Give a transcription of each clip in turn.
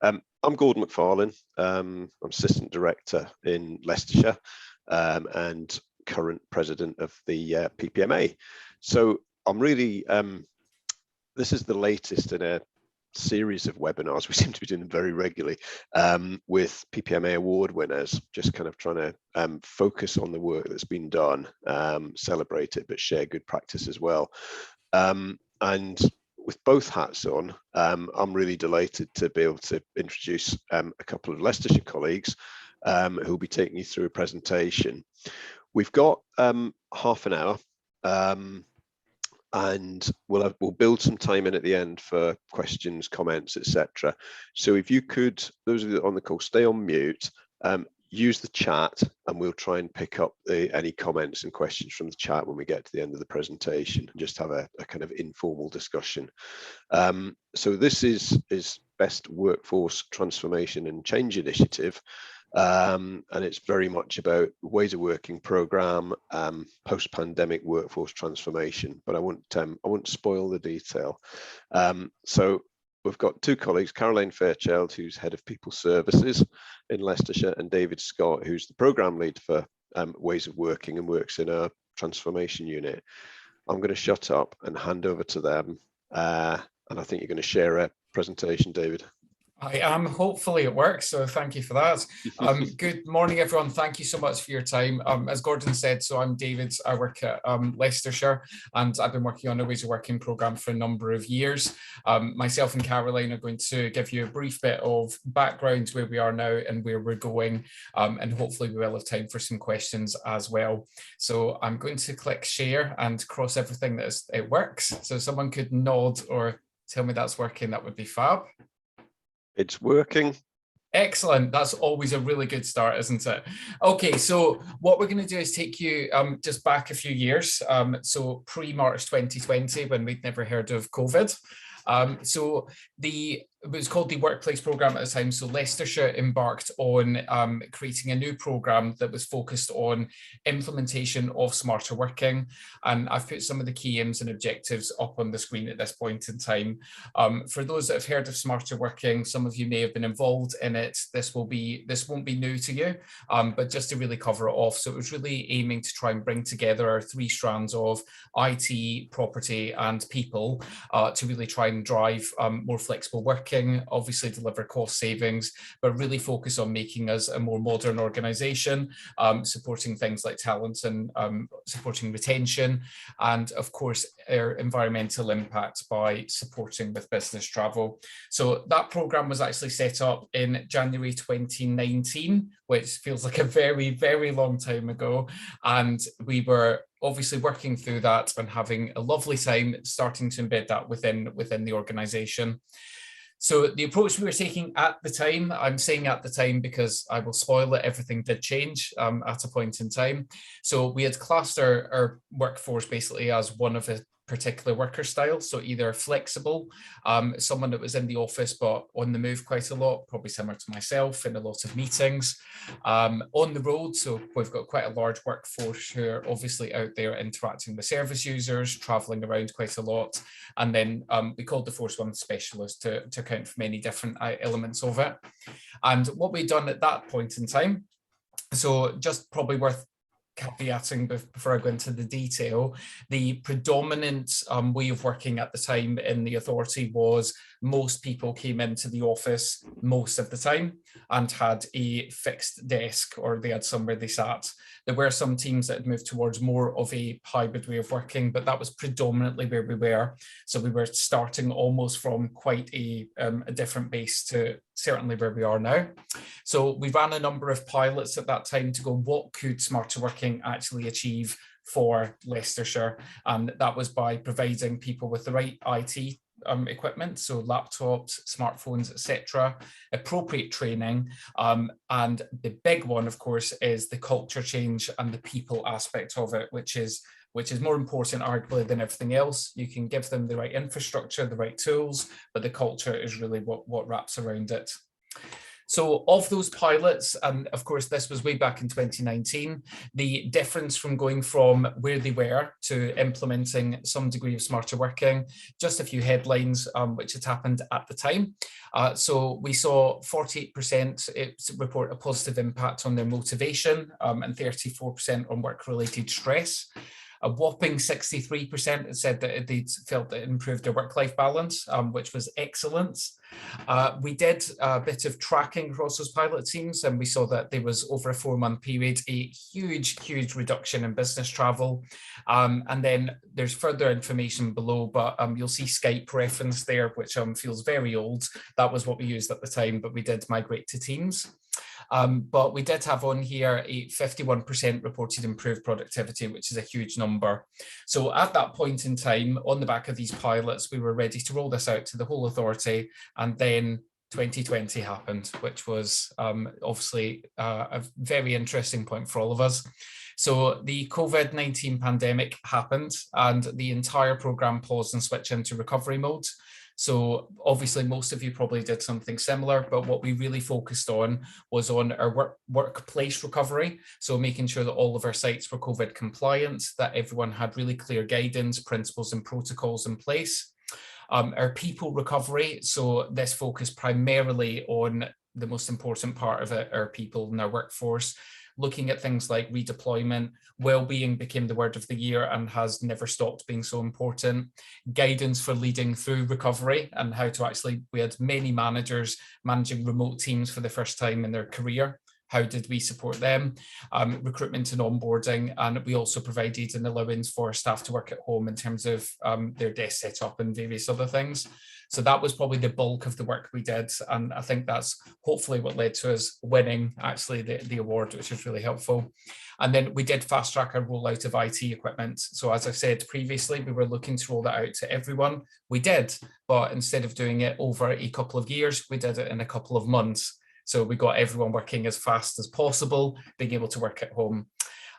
I'm Gordon McFarlane. I'm Assistant Director in Leicestershire and current President of the PPMA. So I'm really, this is the latest in a series of webinars. We seem to be doing them very regularly with PPMA award winners, just kind of trying to focus on the work that's been done, celebrate it, but share good practice as well. And with both hats on, I'm really delighted to be able to introduce a couple of Leicestershire colleagues who will be taking you through a presentation. We've got half an hour, and we'll build some time in at the end for questions, comments, etc. So if you could, those of you on the call, stay on mute, use the chat, and we'll try and pick up any comments and questions from the chat when we get to the end of the presentation, and just have a kind of informal discussion. So this is Best Workforce Transformation and Change Initiative. And it's very much about ways of working program, post-pandemic workforce transformation, but I won't spoil the detail. So we've got two colleagues, Caroline Fairchild, who's Head of People Services in Leicestershire, and David Scott, who's the Programme Lead for Ways of Working and works in our transformation unit. I'm going to shut up and hand over to them. And I think you're going to share a presentation, David. I am. Hopefully it works, so thank you for that. Good morning, everyone. Thank you so much for your time. As Gordon said, so I'm David. I work at Leicestershire, and I've been working on a Ways of Working programme for a number of years. Myself and Caroline are going to give you a brief bit of background where we are now and where we're going, and hopefully we will have time for some questions as well. So I'm going to click share and cross everything that it works. So someone could nod or tell me that's working, that would be fab. It's working. Excellent. That's always a really good start, isn't it? Okay, so what we're going to do is take you just back a few years. So pre-March 2020, when we'd never heard of COVID. So it was called the Workplace Programme at the time. So Leicestershire embarked on creating a new programme that was focused on implementation of smarter working. And I've put some of the key aims and objectives up on the screen at this point in time. For those that have heard of smarter working, some of you may have been involved in it. This won't be new to you, but just to really cover it off. So it was really aiming to try and bring together our three strands of IT, property, and people to really try and drive more flexible working, obviously deliver cost savings, but really focus on making us a more modern organisation, supporting things like talent and supporting retention, and of course our environmental impact by supporting with business travel. So that programme was actually set up in January 2019, which feels like a very, very long time ago, and we were obviously working through that and having a lovely time starting to embed that within the organisation. So the approach we were taking at the time, I'm saying at the time because I will spoil it, everything did change at a point in time. So we had classed our workforce basically as one of a particular worker style, so either flexible, someone that was in the office but on the move quite a lot, probably similar to myself in a lot of meetings, on the road, so we've got quite a large workforce who are obviously out there interacting with service users, travelling around quite a lot, and then we called the force one specialist to account for many different elements of it. And what we'd done at that point in time, so just probably worth caveating before I go into the detail, the predominant way of working at the time in the authority was most people came into the office most of the time and had a fixed desk, or they had somewhere they sat. There were some teams that had moved towards more of a hybrid way of working, but that was predominantly where we were. So we were starting almost from quite a different base to certainly where we are now. So we ran a number of pilots at that time to go, what could smarter working actually achieve for Leicestershire? And that was by providing people with the right IT equipment, so laptops, smartphones, etc., appropriate training, and the big one, of course, is the culture change and the people aspect of it, which is more important arguably than everything else. You can give them the right infrastructure, the right tools, but the culture is really what wraps around it. So of those pilots, and of course this was way back in 2019, the difference from going from where they were to implementing some degree of smarter working, just a few headlines which had happened at the time. So we saw 48% report a positive impact on their motivation and 34% on work-related stress. A whopping 63% said that they felt that it improved their work-life balance, which was excellent. We did a bit of tracking across those pilot teams, and we saw that there was, over a 4-month period, a huge reduction in business travel. And then there's further information below, but you'll see Skype reference there, which feels very old. That was what we used at the time, but we did migrate to Teams. But we did have on here a 51% reported improved productivity, which is a huge number. So at that point in time, on the back of these pilots, we were ready to roll this out to the whole authority. And then 2020 happened, which was obviously a very interesting point for all of us. So the COVID-19 pandemic happened and the entire programme paused and switched into recovery mode. So obviously most of you probably did something similar, but what we really focused on was on our workplace recovery. So making sure that all of our sites were COVID compliant, that everyone had really clear guidance, principles and protocols in place. Our people recovery, so this focused primarily on the most important part of it, our people and our workforce. Looking at things like redeployment, well-being became the word of the year and has never stopped being so important. Guidance for leading through recovery and how to actually, we had many managers managing remote teams for the first time in their career. How did we support them? Recruitment and onboarding, and we also provided an allowance for staff to work at home in terms of their desk setup and various other things. So that was probably the bulk of the work we did. And I think that's hopefully what led to us winning actually the award, which was really helpful. And then we did fast track our rollout of IT equipment. So as I said previously, we were looking to roll that out to everyone. We did, but instead of doing it over a couple of years, we did it in a couple of months. So we got everyone working as fast as possible, being able to work at home.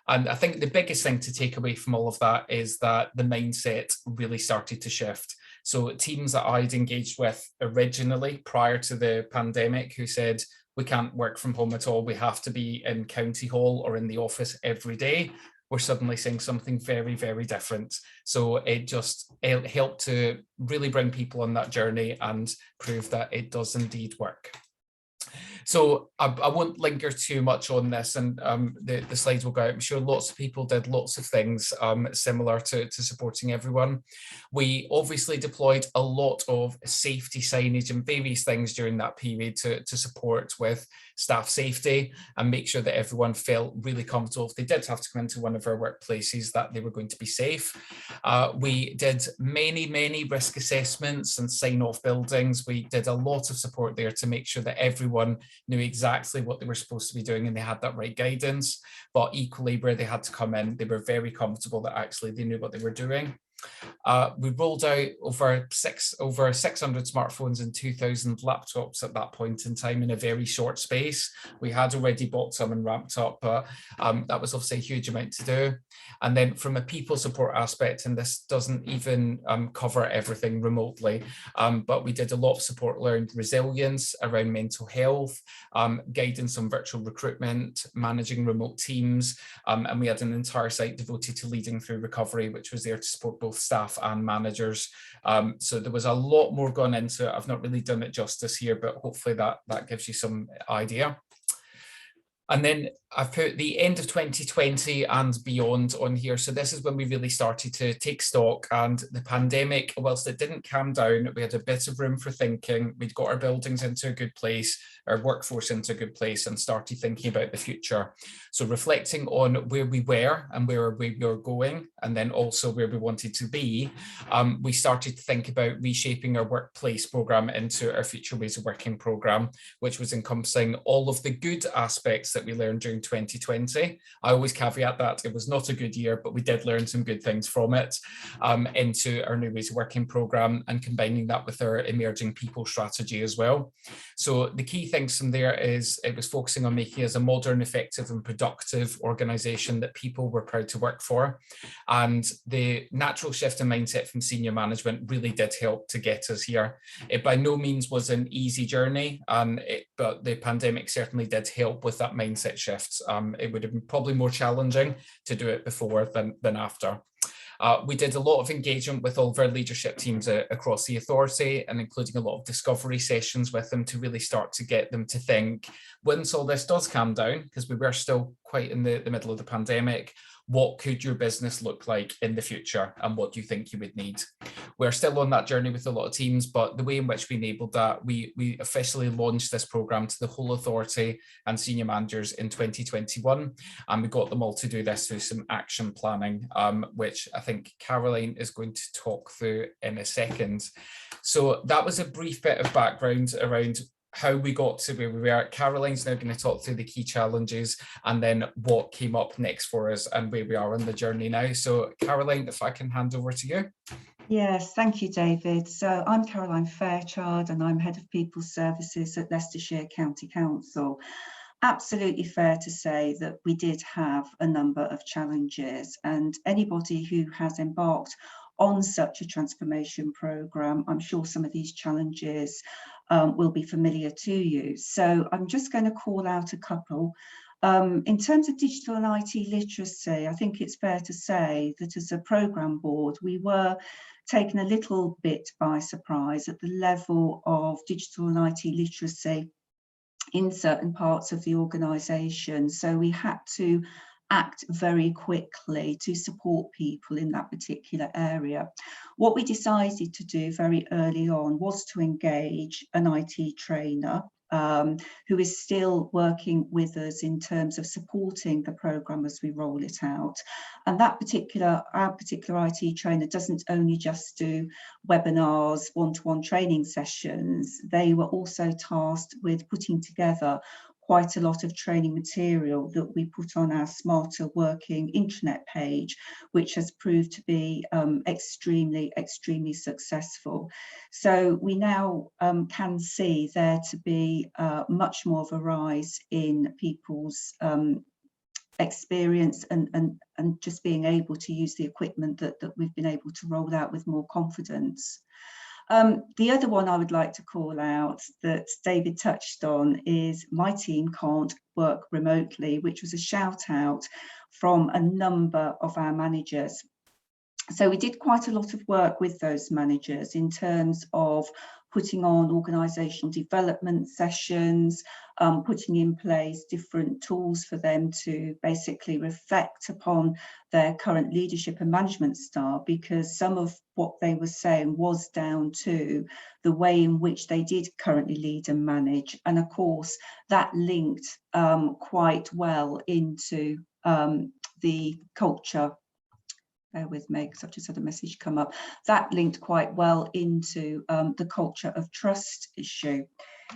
And I think the biggest thing to take away from all of that is that the mindset really started to shift. So teams that I'd engaged with originally prior to the pandemic who said, we can't work from home at all, we have to be in County Hall or in the office every day, we're suddenly seeing something very different. So it helped to really bring people on that journey and prove that it does indeed work. So I won't linger too much on this, and the slides will go out. I'm sure lots of people did lots of things similar to supporting everyone. We obviously deployed a lot of safety signage and various things during that period to support with staff safety and make sure that everyone felt really comfortable if they did have to come into one of our workplaces that they were going to be safe. We did many risk assessments and sign off buildings. We did a lot of support there to make sure that everyone knew exactly what they were supposed to be doing and they had that right guidance, but equally where they had to come in, they were very comfortable that actually they knew what they were doing. We rolled out over 600 smartphones and 2,000 laptops at that point in time in a very short space. We had already bought some and ramped up, but that was obviously a huge amount to do. And then from a people support aspect, and this doesn't even cover everything remotely, but we did a lot of support around resilience, around mental health, guidance on virtual recruitment, managing remote teams, and we had an entire site devoted to leading through recovery, which was there to support both staff and managers. So there was a lot more gone into it. I've not really done it justice here, but hopefully that gives you some idea. And then I've put the end of 2020 and beyond on here. So this is when we really started to take stock, and the pandemic, whilst it didn't calm down, we had a bit of room for thinking. We'd got our buildings into a good place, our workforce into a good place, and started thinking about the future. So reflecting on where we were and where we were going, and then also where we wanted to be, we started to think about reshaping our workplace programme into our future ways of working programme, which was encompassing all of the good aspects that we learned during 2020. I always caveat that it was not a good year, but we did learn some good things from it, into our new ways of working programme and combining that with our emerging people strategy as well. So the key things from there is it was focusing on making us a modern, effective and productive organisation that people were proud to work for. And the natural shift in mindset from senior management really did help to get us here. It by no means was an easy journey, and but the pandemic certainly did help with that mindset shift. It would have been probably more challenging to do it before than after. We did a lot of engagement with all of our leadership teams across the authority, and including a lot of discovery sessions with them to really start to get them to think, once all this does calm down, because we were still quite in the middle of the pandemic, what could your business look like in the future, and what do you think you would need? We're still on that journey with a lot of teams, but the way in which we enabled that, we officially launched this programme to the whole authority and senior managers in 2021, and we got them all to do this through some action planning, which I think Caroline is going to talk through in a second. So that was a brief bit of background around how we got to where we are. Caroline's now going to talk through the key challenges and then what came up next for us and where we are on the journey now. So Caroline, if I can hand over to you. Yes, thank you, David. So I'm Caroline Fairchild and I'm Head of People Services at Leicestershire County Council. Absolutely fair to say that we did have a number of challenges, and anybody who has embarked on such a transformation programme, I'm sure some of these challenges will be familiar to you. So I'm just going to call out a couple. In terms of digital and IT literacy, I think it's fair to say that as a programme board, we were taken a little bit by surprise at the level of digital and IT literacy in certain parts of the organisation. So we had to act very quickly to support people in that particular area. What we decided to do very early on was to engage an IT trainer who is still working with us in terms of supporting the programme as we roll it out. And our particular IT trainer doesn't only just do webinars, one-to-one training sessions. They were also tasked with putting together quite a lot of training material that we put on our Smarter Working intranet page, which has proved to be extremely successful. So we now can see there to be much more of a rise in people's experience and just being able to use the equipment that we've been able to roll out with more confidence. The other one I would like to call out that David touched on is my team can't work remotely, which was a shout out from a number of our managers. So we did quite a lot of work with those managers in terms of putting on organisational development sessions, putting in place different tools for them to basically reflect upon their current leadership and management style, because some of what they were saying was down to the way in which they did currently lead and manage. And of course, that linked quite well into the culture. Bear with me, because I've just had a message come up. That linked quite well into the culture of trust issue.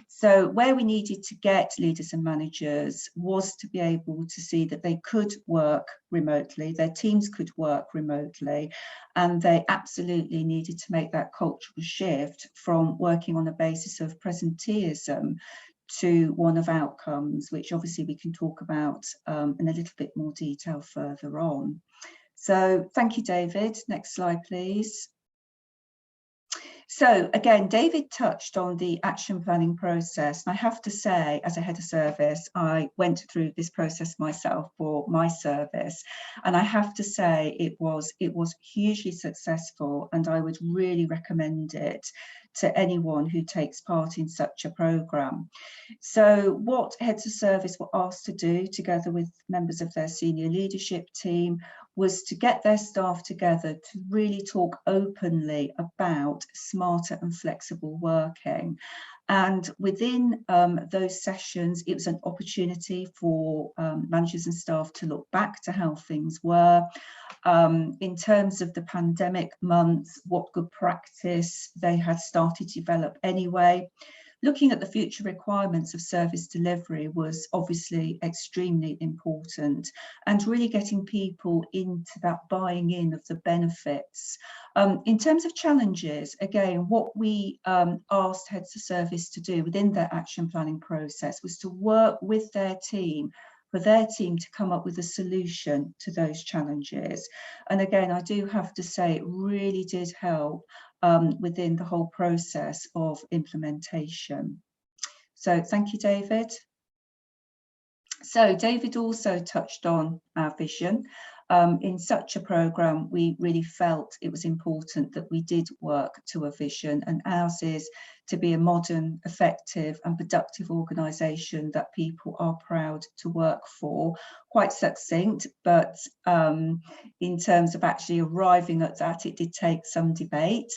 So where we needed to get leaders and managers was to be able to see that they could work remotely, their teams could work remotely, and they absolutely needed to make that cultural shift from working on a basis of presenteeism to one of outcomes, which obviously we can talk about in a little bit more detail further on. So thank you, David. Next slide, please. So again, David touched on the action planning process. And I have to say, as a head of service, I went through this process myself for my service. And I have to say it was hugely successful, and I would really recommend it to anyone who takes part in such a programme. So what heads of service were asked to do together with members of their senior leadership team was to get their staff together to really talk openly about smarter and flexible working. And within those sessions, it was an opportunity for managers and staff to look back to how things were. In terms of the pandemic months, what good practice they had started to develop anyway. Looking at the future requirements of service delivery was obviously extremely important, and really getting people into that buying in of the benefits. In terms of challenges, again, what we asked heads of service to do within their action planning process was to work with their team, for their team to come up with a solution to those challenges. And again, I do have to say it really did help within the whole process of implementation. So thank you, David. So David also touched on our vision. In such a programme, we really felt it was important that we did work to a vision, and ours is to be a modern, effective and productive organisation that people are proud to work for. Quite succinct, but in terms of actually arriving at that, it did take some debate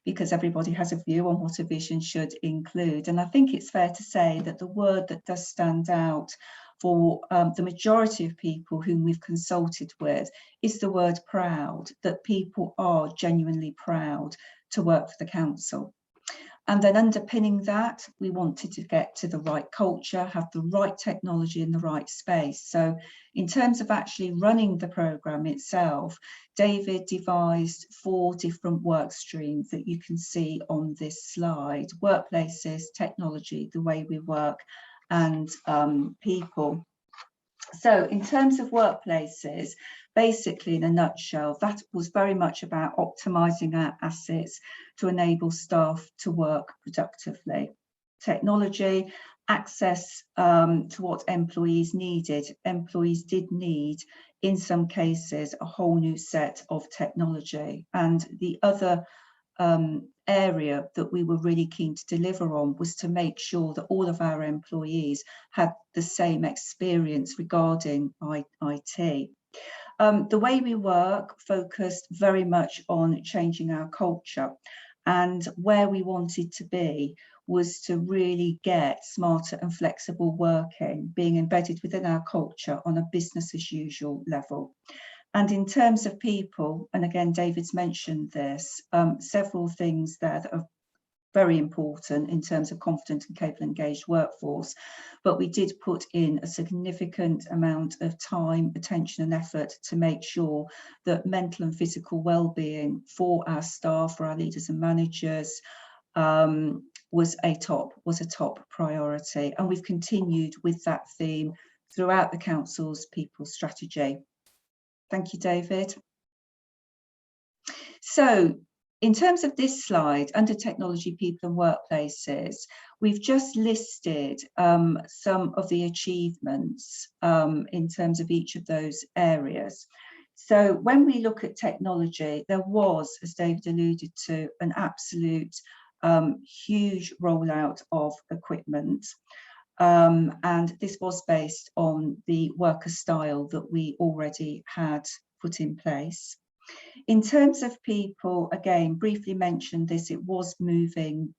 because everybody has a view on what a vision should include. And I think it's fair to say that the word that does stand out for the majority of people whom we've consulted with is the word proud, that people are genuinely proud to work for the council. And then underpinning that, we wanted to get to the right culture, have the right technology in the right space. So in terms of actually running the programme itself, David devised 4 different work streams that you can see on this slide: workplaces, technology, the way we work, and people. So in terms of workplaces, basically in a nutshell, that was very much about optimising our assets to enable staff to work productively. Technology, access to what employees needed. Employees did need, in some cases, a whole new set of technology. And the other area that we were really keen to deliver on was to make sure that all of our employees had the same experience regarding IT. The way we work focused very much on changing our culture, and where we wanted to be was to really get smarter and flexible working being embedded within our culture on a business as usual level. And in terms of people, and again, David's mentioned this, several things there that are very important in terms of confident and capable engaged workforce, but we did put in a significant amount of time, attention and effort to make sure that mental and physical well-being for our staff, for our leaders and managers, was a top priority. And we've continued with that theme throughout the council's people strategy. Thank you, David. So in terms of this slide, under technology, people and workplaces, we've just listed some of the achievements in terms of each of those areas. So when we look at technology, there was, as David alluded to, an absolute huge rollout of equipment. And this was based on the worker style that we already had put in place. In terms of people, again, briefly mentioned this, it was moving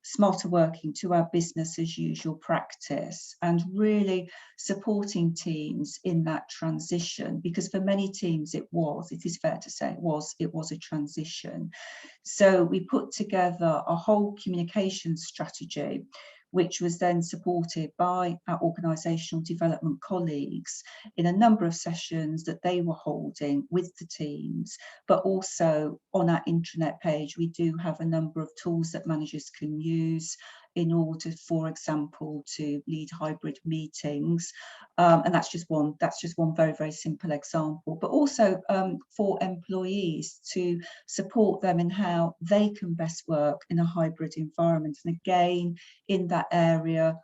smarter working to our business as usual practice and really supporting teams in that transition, because for many teams it is fair to say it was a transition. So we put together a whole communication strategy, which was then supported by our organisational development colleagues in a number of sessions that they were holding with the teams, but also on our intranet page, we do have a number of tools that managers can use in order, for example, to lead hybrid meetings. And that's just one very, very simple example, but also for employees to support them in how they can best work in a hybrid environment. And again, in that area,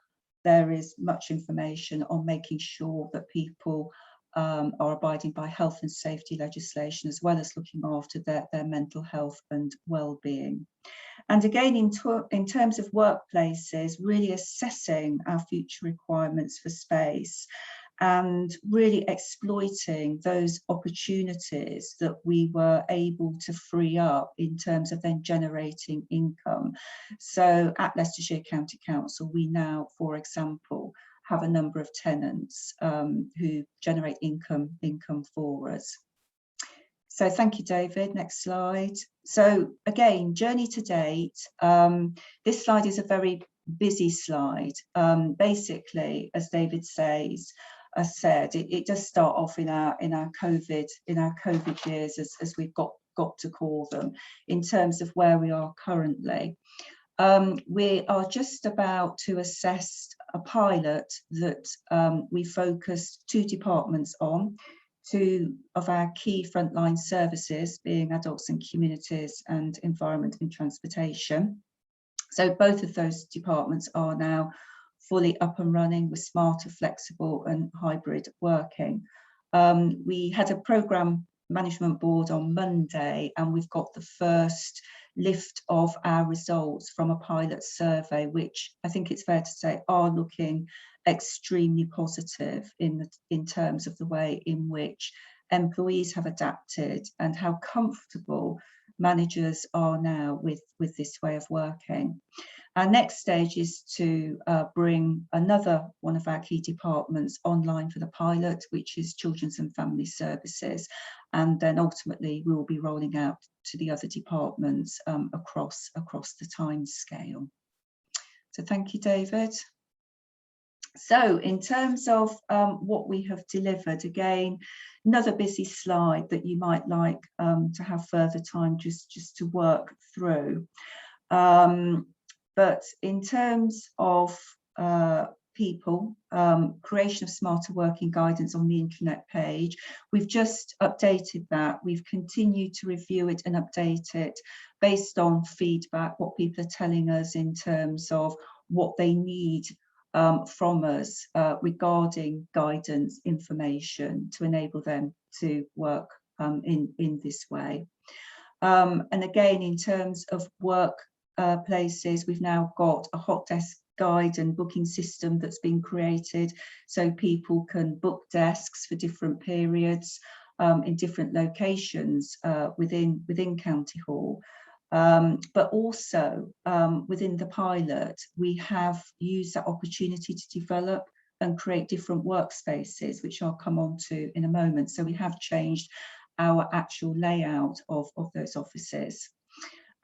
there is much information on making sure that people are abiding by health and safety legislation, as well as looking after their mental health and well-being. And again, in terms of workplaces, really assessing our future requirements for space and really exploiting those opportunities that we were able to free up in terms of then generating income. So at Leicestershire County Council, we now, for example, have a number of tenants who generate income for us. So thank you, David. Next slide. So again, journey to date. This slide is a very busy slide. Basically, as David said, it does start off in our COVID years, as we've got to call them, in terms of where we are currently. We are just about to assess a pilot that we focused 2 departments on. 2 of our key frontline services, being adults and communities and environment and transportation. So both of those departments are now fully up and running with smarter, flexible and hybrid working. We had a programme management board on Monday, and we've got the first lift of our results from a pilot survey, which I think it's fair to say are looking extremely positive in terms of the way in which employees have adapted and how comfortable managers are now with this way of working. Our next stage is to bring another one of our key departments online for the pilot, which is Children's and Family Services. And then ultimately we will be rolling out to the other departments across the time scale. So thank you, David. So in terms of what we have delivered, again, another busy slide that you might like to have further time just to work through. But in terms of people, creation of smarter working guidance on the intranet page, we've just updated that. We've continued to review it and update it based on feedback, what people are telling us in terms of what they need from us regarding guidance information to enable them to work in this way. And again, in terms of work places, we've now got a hot desk guide and booking system that's been created so people can book desks for different periods in different locations within County Hall. But also within the pilot, we have used that opportunity to develop and create different workspaces, which I'll come on to in a moment. So we have changed our actual layout of those offices.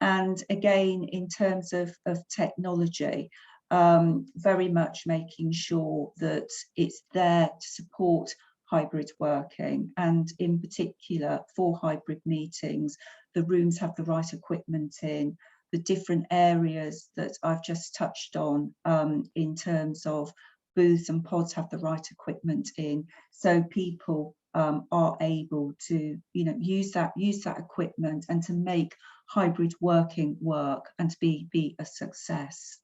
And again, in terms of technology, very much making sure that it's there to support hybrid working, and in particular for hybrid meetings, the rooms have the right equipment in, the different areas that I've just touched on in terms of booths and pods have the right equipment in, so people are able to use that equipment and to make hybrid working work and to be a success.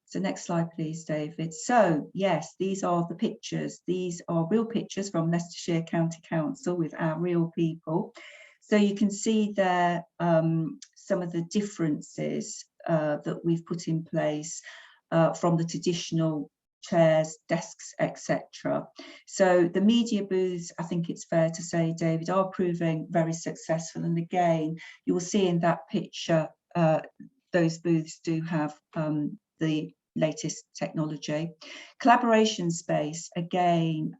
So next slide, please, David. So yes, these are the pictures. These are real pictures from Leicestershire County Council with our real people. So you can see there some of the differences that we've put in place from the traditional chairs, desks, etc. So the media booths, I think it's fair to say, David, are proving very successful. And again, you will see in that picture, those booths do have the latest technology. Collaboration space, again,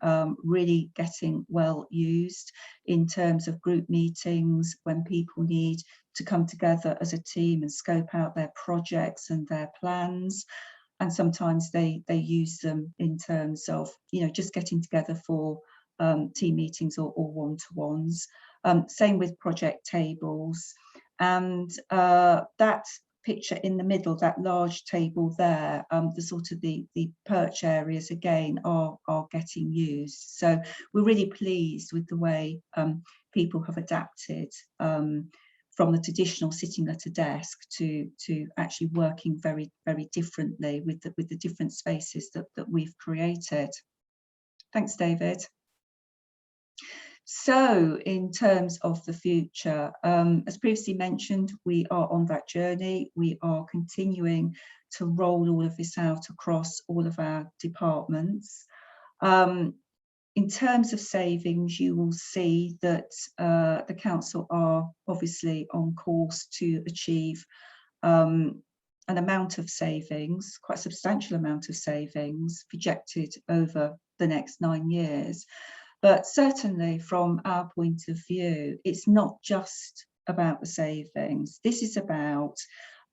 really getting well used in terms of group meetings when people need to come together as a team and scope out their projects and their plans. And sometimes they use them in terms of, just getting together for team meetings or one-to-ones. Same with project tables. And that picture in the middle, that large table there, the sort of the perch areas again are getting used. So we're really pleased with the way people have adapted from the traditional sitting at a desk to actually working very, very differently with the different spaces that we've created. Thanks, David. So in terms of the future, as previously mentioned, we are on that journey. We are continuing to roll all of this out across all of our departments. In terms of savings, you will see that the council are obviously on course to achieve an amount of savings, quite a substantial amount of savings projected over the next 9 years. But certainly from our point of view, it's not just about the savings. This is about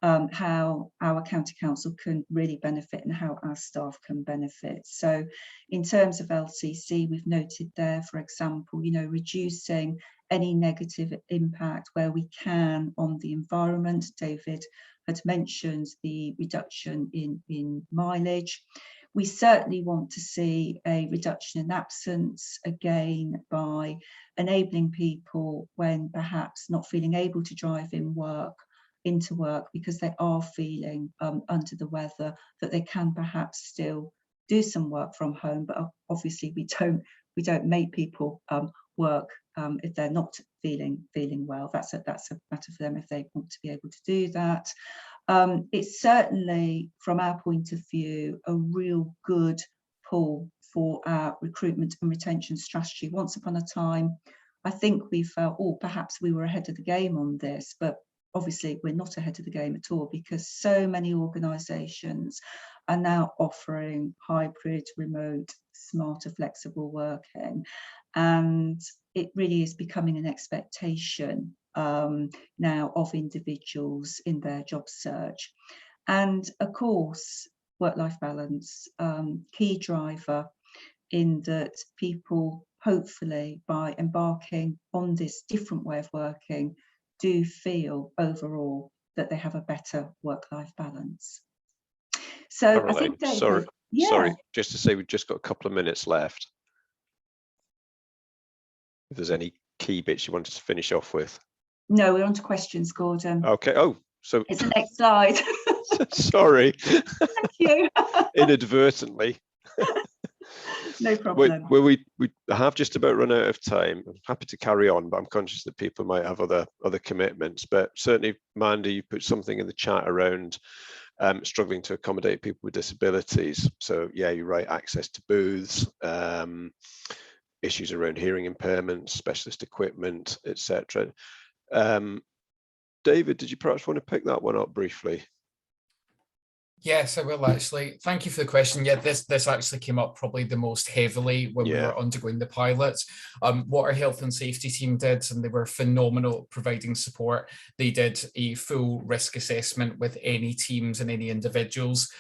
how our county council can really benefit and how our staff can benefit. So in terms of LCC, we've noted there, for example, reducing any negative impact where we can on the environment. David had mentioned the reduction in mileage. We certainly want to see a reduction in absence, again, by enabling people when perhaps not feeling able to drive in work, into work because they are feeling under the weather, that they can perhaps still do some work from home. But obviously we don't make people work if they're not feeling well. That's a matter for them if they want to be able to do that. It's certainly, from our point of view, a real good pull for our recruitment and retention strategy. Once upon a time, I think we felt, oh, perhaps we were ahead of the game on this, but obviously we're not ahead of the game at all, because so many organisations are now offering hybrid, remote, smarter, flexible working, and it really is becoming an expectation now of individuals in their job search. And of course, work-life balance, key driver in that people, hopefully, by embarking on this different way of working, do feel overall that they have a better work-life balance. So Caroline, I think, David, sorry, just to say we've just got a couple of minutes left. If there's any key bits you wanted to finish off with. No, we're on to questions, Gordon. Okay. Oh, so it's the next slide. Sorry. Thank you. Inadvertently. No problem. Well, we have just about run out of time. I'm happy to carry on, but I'm conscious that people might have other commitments. But certainly, Mandy, you put something in the chat around struggling to accommodate people with disabilities. So yeah, you're right. Access to booths, issues around hearing impairments, specialist equipment, etc. David, did you perhaps want to pick that one up briefly? Yes, I will actually. Thank you for the question. Yeah, this actually came up probably the most heavily when we were undergoing the pilots. What our health and safety team did, and they were phenomenal providing support. They did a full risk assessment with any teams and any individuals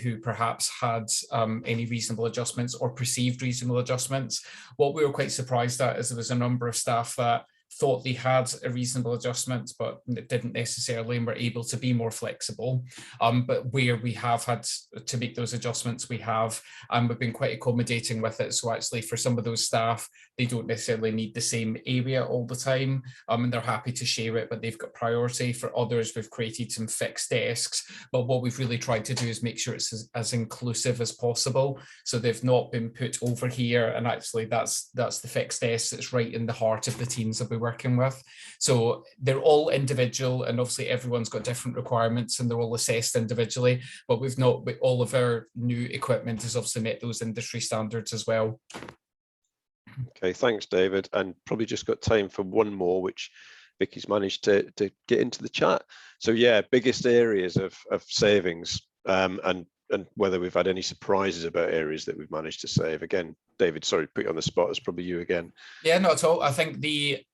who perhaps had any reasonable adjustments or perceived reasonable adjustments. What we were quite surprised at is there was a number of staff that thought they had a reasonable adjustment, but didn't necessarily, and were able to be more flexible. But where we have had to make those adjustments, we have, and we've been quite accommodating with it. So actually for some of those staff, they don't necessarily need the same area all the time, and they're happy to share it, but they've got priority. For others, we've created some fixed desks, but what we've really tried to do is make sure it's as inclusive as possible. So they've not been put over here, and actually that's the fixed desk that's right in the heart of the teams that we're working with. So they're all individual, and obviously everyone's got different requirements and they're all assessed individually, but all of our new equipment has obviously met those industry standards as well. Okay, thanks, David. And probably just got time for one more, which Vicky's managed to get into the chat. So yeah, biggest areas of savings, and whether we've had any surprises about areas that we've managed to save. Again, David, sorry to put you on the spot. It's probably you again. Yeah, not at all. I think the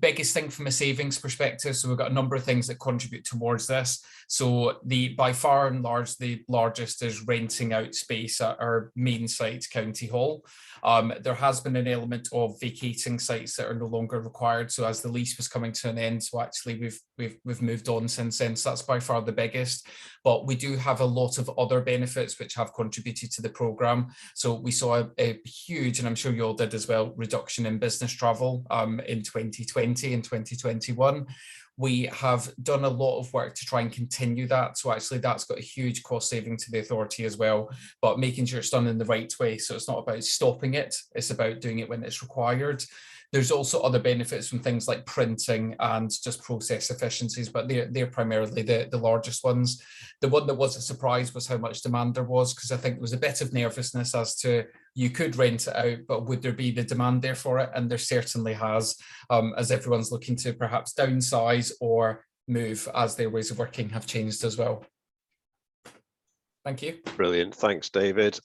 biggest thing from a savings perspective, so we've got a number of things that contribute towards this. So by far and large, the largest is renting out space at our main site, County Hall. There has been an element of vacating sites that are no longer required. So as the lease was coming to an end, so actually we've moved on since then. So that's by far the biggest. But we do have a lot of other benefits which have contributed to the programme. So we saw a huge, and I'm sure you all did as well, reduction in business travel in 2020 and 2021. We have done a lot of work to try and continue that. So actually that's got a huge cost saving to the authority as well, but making sure it's done in the right way. So it's not about stopping it, it's about doing it when it's required. There's also other benefits from things like printing and just process efficiencies, but they're primarily the largest ones. The one that was a surprise was how much demand there was, because I think there was a bit of nervousness as to you could rent it out, but would there be the demand there for it? And there certainly has, as everyone's looking to perhaps downsize or move as their ways of working have changed as well. Thank you. Brilliant. Thanks, David.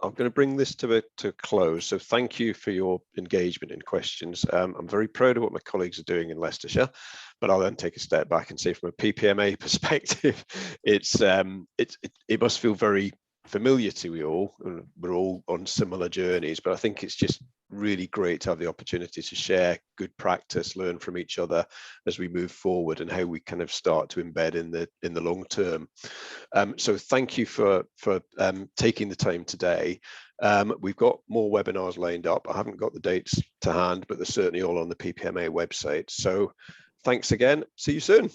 I'm going to bring this to a close. So thank you for your engagement and questions. I'm very proud of what my colleagues are doing in Leicestershire, but I'll then take a step back and say from a PPMA perspective, it must feel very familiar to you all. We're all on similar journeys, but I think it's just really great to have the opportunity to share good practice, learn from each other as we move forward, and how we kind of start to embed in the long term. So thank you for taking the time today. We've got more webinars lined up. I haven't got the dates to hand, but they're certainly all on the PPMA website. So thanks again. See you soon.